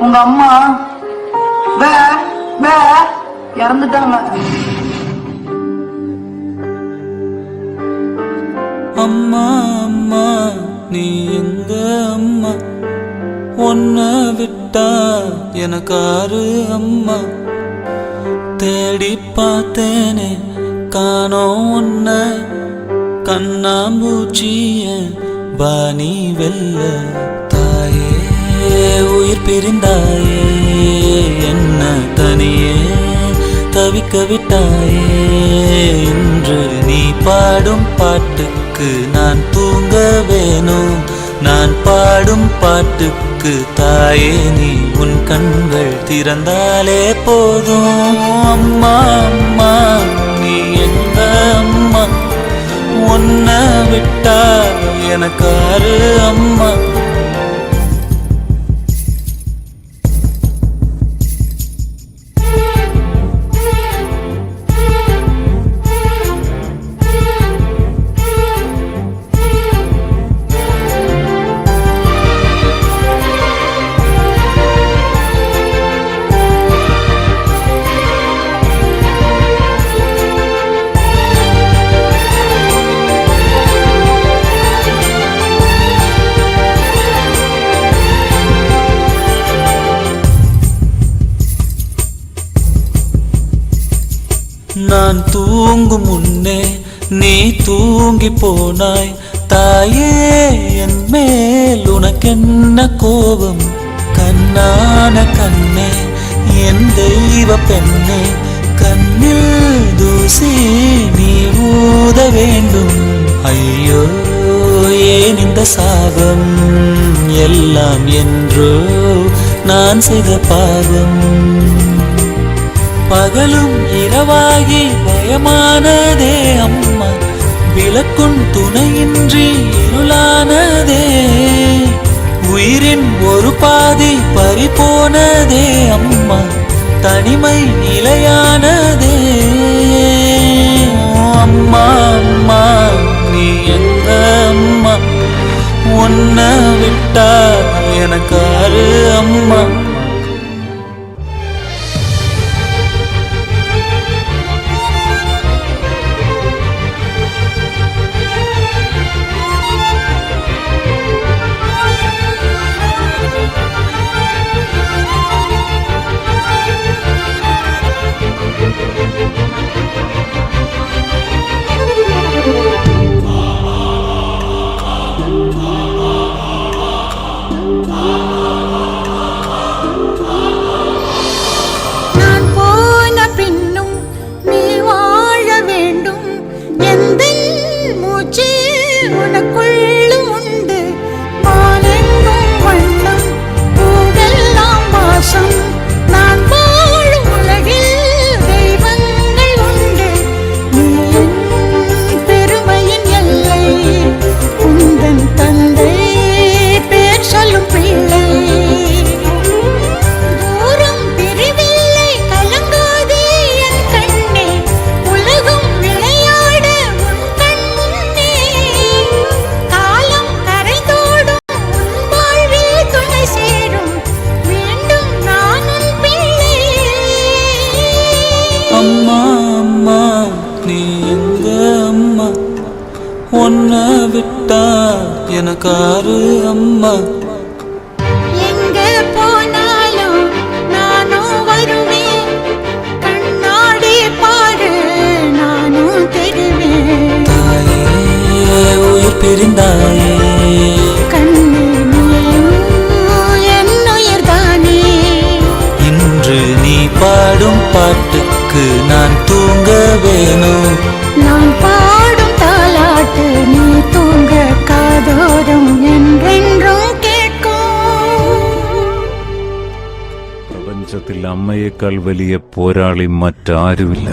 உங்க அம்மா இறந்துட்டாங்க. அம்மா அம்மா நீ எங்க அம்மா, உன்னை விட்டா எனக்காரு அம்மா. தேடி பார்த்தேனே காணோம் உன்னை, கண்ணாம்பூச்சிய பாணி வெல்ல. தாயே உயிர் பிரிந்தாயே, என்ன தனியே தவிக்க விட்டாயே. இன்று நீ பாடும் பாட்டுக்கு நான் தூங்க வேணும், நான் பாடும் பாட்டுக்கு தாயே நீ உன் கண்கள் திறந்தாலே போதும். அம்மா அம்மா நீ எங்க அம்மா, உன்னை விட்டா எனக்காரு அம்மா. நான் தூங்கும் முன்னே நீ தூங்கி போனாய் தாயே, என் மேல் உனக்கென்ன கோபம். கண்ணான கண்ணே என் தெய்வ பெண்ணே, கண்ணில் தூசி நீ ஊத வேண்டும். ஐயோ ஏன் இந்த சாபம், எல்லாம் என்றோ நான் செய்த பாவம். பகலும் இரவாகி பயமானதே அம்மா, விளக்குன் துணையின்றி இருளானதே. உயிரின் ஒரு பாதி பறிபோனதே அம்மா, தனிமை நிலையானதே. அம்மா அம்மா நீ எங்க அம்மா, உன்னை விட்டா எனக்காரு அம்மா. உன்னை விட்டா எனக்காரு அம்மா. எங்க போனாலும் நானும் வருவேன், கண்ணாடி பாரு நானும் தெரிவேன். தாயே உயிர் பிரிந்தாயே, கண்ணு நீயும் என் உயிர் தானே. இன்று நீ பாடும் பாட்டுக்கு நான் தூங்க வேணும், நான் பாடும் தாலாட்டு நீ தூங்க காதோறும் என்றென்றும் கேட்கும். പ്രപഞ്ചത്തിൽ അമ്മയേക്കാൾ വലിയ പോരാളി മറ്റാരുമില്ല.